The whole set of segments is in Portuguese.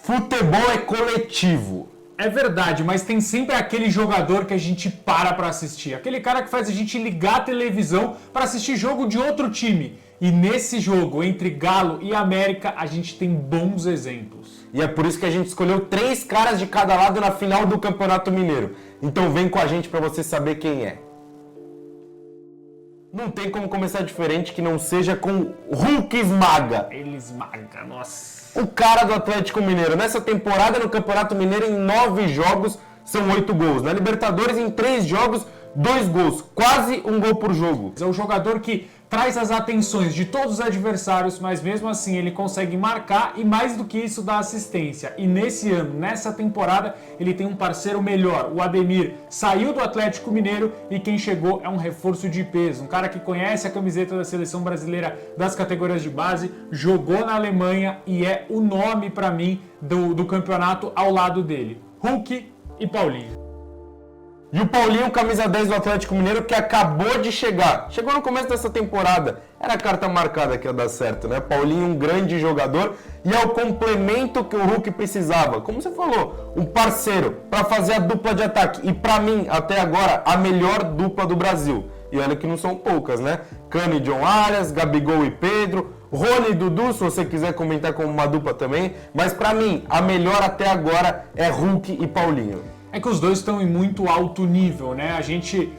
Futebol é coletivo. É verdade, mas tem sempre aquele jogador que a gente para assistir. Aquele cara que faz a gente ligar a televisão para assistir jogo de outro time. E nesse jogo, entre Galo e América, a gente tem bons exemplos. E é por isso que a gente escolheu 3 caras de cada lado na final do Campeonato Mineiro. Então vem com a gente para você saber quem é. Não tem como começar diferente que não seja com Hulk esmaga. Ele esmaga, nossa. O cara do Atlético Mineiro. Nessa temporada no Campeonato Mineiro, em 9 jogos, são 8 gols. Na Libertadores, em 3 jogos, 2 gols. Quase um gol por jogo. É o jogador que traz as atenções de todos os adversários, mas mesmo assim ele consegue marcar e mais do que isso dá assistência. E nesse ano, nessa temporada, ele tem um parceiro melhor. O Ademir saiu do Atlético Mineiro e quem chegou é um reforço de peso. Um cara que conhece a camiseta da seleção brasileira das categorias de base, jogou na Alemanha e é o nome para mim do campeonato ao lado dele. Hulk e Paulinho. E o Paulinho, camisa 10 do Atlético Mineiro, que acabou de chegar. Chegou no começo dessa temporada. Era a carta marcada que ia dar certo, né? Paulinho, um grande jogador. E é o complemento que o Hulk precisava. Como você falou, um parceiro para fazer a dupla de ataque. E para mim, até agora, a melhor dupla do Brasil. E olha que não são poucas, né? Cano e John Arias, Gabigol e Pedro, Rony e Dudu, se você quiser comentar como uma dupla também. Mas para mim, a melhor até agora é Hulk e Paulinho. É que os dois estão em muito alto nível, né? A gente,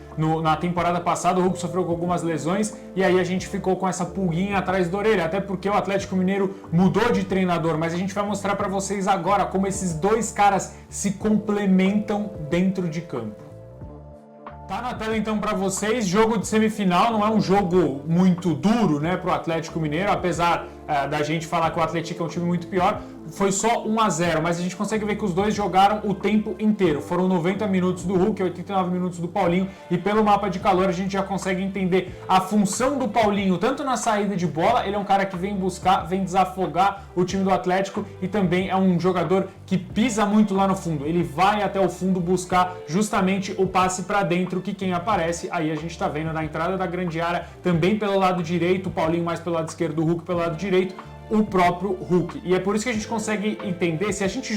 na temporada passada, o Hulk sofreu com algumas lesões e aí a gente ficou com essa pulguinha atrás da orelha, até porque o Atlético Mineiro mudou de treinador, mas a gente vai mostrar para vocês agora como esses dois caras se complementam dentro de campo. Tá na tela então para vocês, jogo de semifinal, não é um jogo muito duro, né, pro Atlético Mineiro, apesar da gente falar que o Atlético é um time muito pior, foi só 1-0, mas a gente consegue ver que os dois jogaram o tempo inteiro. Foram 90 minutos do Hulk, 89 minutos do Paulinho, e pelo mapa de calor a gente já consegue entender a função do Paulinho, tanto na saída de bola, ele é um cara que vem buscar, vem desafogar o time do Atlético, e também é um jogador que pisa muito lá no fundo, ele vai até o fundo buscar justamente o passe para dentro, que quem aparece, aí a gente tá vendo na entrada da grande área, também pelo lado direito, o Paulinho mais pelo lado esquerdo, o Hulk pelo lado direito, o próprio Hulk. E é por isso que a gente consegue entender, se a gente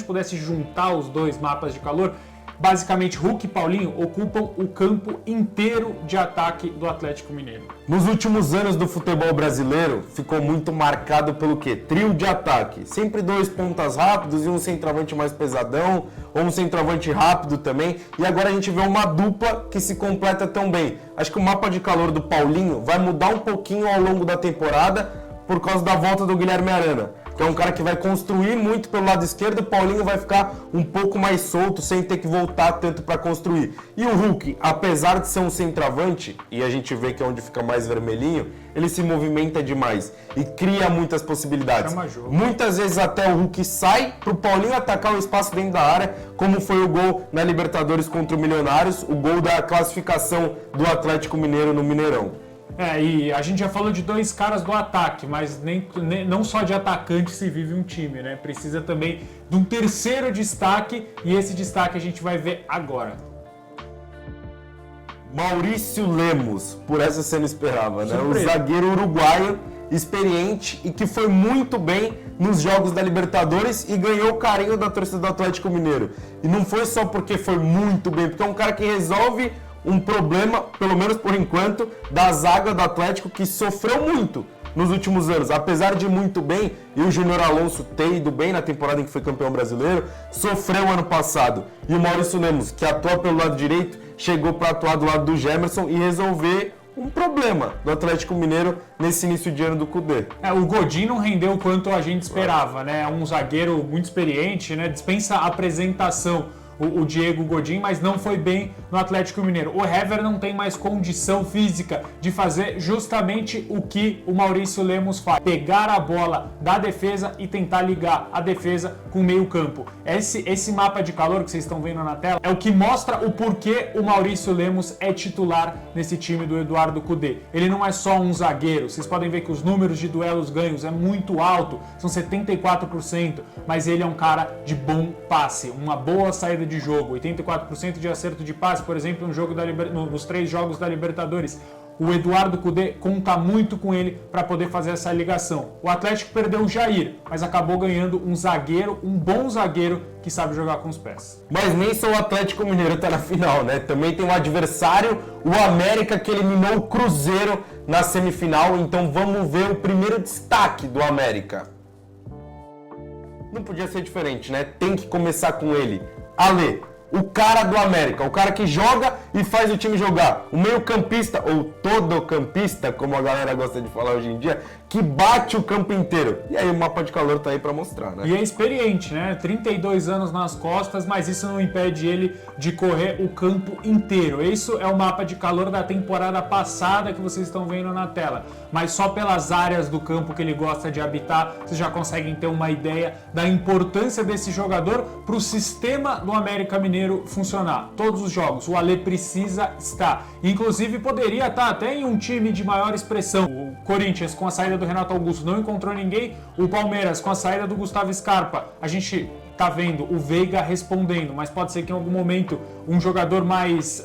pudesse juntar os dois mapas de calor, basicamente Hulk e Paulinho ocupam o campo inteiro de ataque do Atlético Mineiro. Nos últimos anos do futebol brasileiro, ficou muito marcado pelo quê? Trio de ataque. Sempre 2 pontas rápidos e um centroavante mais pesadão, ou um centroavante rápido também. E agora a gente vê uma dupla que se completa tão bem. Acho que o mapa de calor do Paulinho vai mudar um pouquinho ao longo da temporada, por causa da volta do Guilherme Arana, que é um cara que vai construir muito pelo lado esquerdo, o Paulinho vai ficar um pouco mais solto, sem ter que voltar tanto para construir. E o Hulk, apesar de ser um centroavante, e a gente vê que é onde fica mais vermelhinho, ele se movimenta demais e cria muitas possibilidades. Muitas vezes até o Hulk sai para o Paulinho atacar o espaço dentro da área, como foi o gol na Libertadores contra o Milionários, o gol da classificação do Atlético Mineiro no Mineirão. E a gente já falou de dois caras do ataque, mas não só de atacante se vive um time, né? Precisa também de um terceiro destaque, e esse destaque a gente vai ver agora. Maurício Lemos, por essa você não esperava, né? Surpresa. O zagueiro uruguaio, experiente e que foi muito bem nos jogos da Libertadores e ganhou o carinho da torcida do Atlético Mineiro. E não foi só porque foi muito bem, porque é um cara que resolve um problema, pelo menos por enquanto, da zaga do Atlético, que sofreu muito nos últimos anos. Apesar de ir muito bem, e o Júnior Alonso ter ido bem na temporada em que foi campeão brasileiro, sofreu ano passado. E o Maurício Lemos, que atua pelo lado direito, chegou para atuar do lado do Gemerson e resolver um problema do Atlético Mineiro nesse início de ano do Cudê. O Godin não rendeu o quanto a gente esperava, né? É um zagueiro muito experiente, né? Dispensa apresentação o Diego Godin, mas não foi bem no Atlético Mineiro. O Hever não tem mais condição física de fazer justamente o que o Maurício Lemos faz: pegar a bola da defesa e tentar ligar a defesa com o meio campo. Esse mapa de calor que vocês estão vendo na tela é o que mostra o porquê o Maurício Lemos é titular nesse time do Eduardo Cudê. Ele não é só um zagueiro, vocês podem ver que os números de duelos ganhos é muito alto, são 74%, mas ele é um cara de bom passe, uma boa saída de jogo, 84% de acerto de passe, por exemplo, nos 3 jogos da Libertadores. o Eduardo Cudê conta muito com ele para poder fazer essa ligação. O Atlético perdeu o Jair, mas acabou ganhando um zagueiro, um bom zagueiro que sabe jogar com os pés. Mas nem só o Atlético Mineiro tá na final, né? Também tem um adversário, o América, que eliminou o Cruzeiro na semifinal. Então vamos ver o primeiro destaque do América. Não podia ser diferente, né? Tem que começar com ele. Ale, o cara do América, o cara que joga e faz o time jogar. O meio-campista, ou todo-campista, como a galera gosta de falar hoje em dia, que bate o campo inteiro. E aí o mapa de calor tá aí pra mostrar, né? E é experiente, né? 32 anos nas costas, mas isso não impede ele de correr o campo inteiro. Isso é o mapa de calor da temporada passada que vocês estão vendo na tela. Mas só pelas áreas do campo que ele gosta de habitar, vocês já conseguem ter uma ideia da importância desse jogador para o sistema do América Mineiro funcionar. Todos os jogos, o Ale precisa estar. Inclusive, poderia estar até em um time de maior expressão. O Corinthians, com a saída do Renato Augusto, não encontrou ninguém. O Palmeiras, com a saída do Gustavo Scarpa, a gente tá vendo o Veiga respondendo, mas pode ser que em algum momento um jogador mais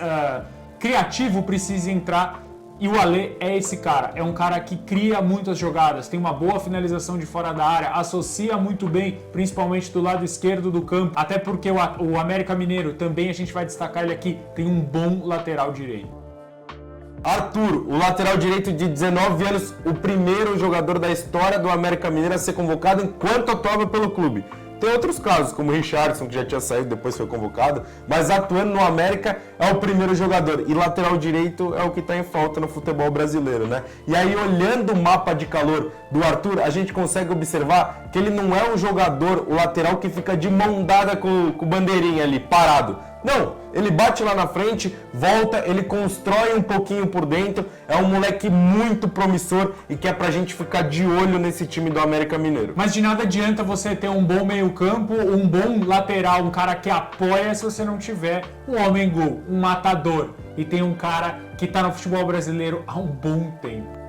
criativo precise entrar. E o Ale é esse cara, é um cara que cria muitas jogadas, tem uma boa finalização de fora da área, associa muito bem, principalmente do lado esquerdo do campo, até porque o América Mineiro, também a gente vai destacar ele aqui, tem um bom lateral direito. Arthur, o lateral direito de 19 anos, o primeiro jogador da história do América Mineiro a ser convocado enquanto atuava pelo clube. Tem outros casos, como o Richardson, que já tinha saído, depois foi convocado, mas atuando no América é o primeiro jogador. E lateral direito é o que está em falta no futebol brasileiro, né? E aí, olhando o mapa de calor do Arthur, a gente consegue observar que ele não é um jogador, o lateral, que fica de mão dada com o bandeirinha ali, parado. Não, ele bate lá na frente, volta, ele constrói um pouquinho por dentro, é um moleque muito promissor e que é pra gente ficar de olho nesse time do América Mineiro. Mas de nada adianta você ter um bom meio-campo, um bom lateral, um cara que apoia, se você não tiver um homem-gol, um matador. E tem um cara que tá no futebol brasileiro há um bom tempo.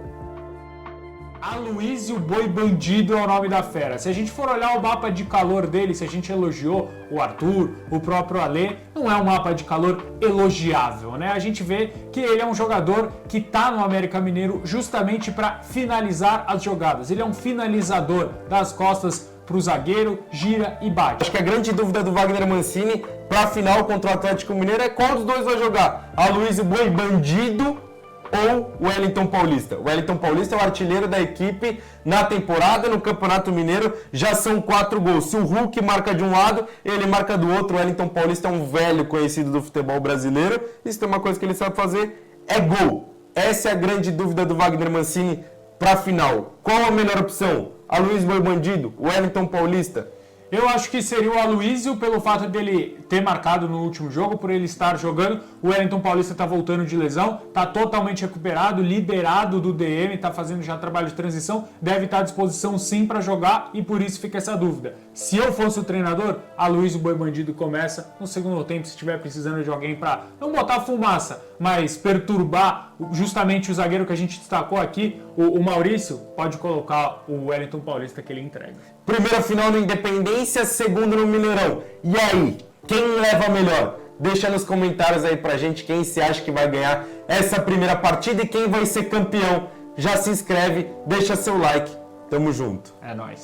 Aloysio Boi Bandido é o nome da fera. Se a gente for olhar o mapa de calor dele, se a gente elogiou o Arthur, o próprio Ale, não é um mapa de calor elogiável, né? A gente vê que ele é um jogador que tá no América Mineiro justamente para finalizar as jogadas. Ele é um finalizador das costas pro zagueiro, gira e bate. Acho que a grande dúvida do Wagner Mancini para a final contra o Atlético Mineiro é qual dos dois vai jogar. Aloysio Boi Bandido ou o Wellington Paulista. O Wellington Paulista é o artilheiro da equipe na temporada, no Campeonato Mineiro, já são 4 gols. Se o Hulk marca de um lado, ele marca do outro. O Wellington Paulista é um velho conhecido do futebol brasileiro. Isso tem uma coisa que ele sabe fazer, é gol. Essa é a grande dúvida do Wagner Mancini para a final. Qual a melhor opção? Aloysio Boi Bandido, Wellington Paulista? Eu acho que seria o Aloysio, pelo fato dele ter marcado no último jogo, por ele estar jogando. O Wellington Paulista está voltando de lesão, está totalmente recuperado, liberado do DM, está fazendo já trabalho de transição, deve estar à disposição sim para jogar e por isso fica essa dúvida. Se eu fosse o treinador, Aloysio Boi Bandido começa no segundo tempo, se estiver precisando de alguém para não botar fumaça, mas perturbar justamente o zagueiro que a gente destacou aqui, o Maurício, pode colocar o Wellington Paulista que ele entrega. Primeira final no Independência, segundo no Mineirão. E aí, quem leva melhor? Deixa nos comentários aí pra gente quem se acha que vai ganhar essa primeira partida e quem vai ser campeão. Já se inscreve, deixa seu like. Tamo junto. É nóis.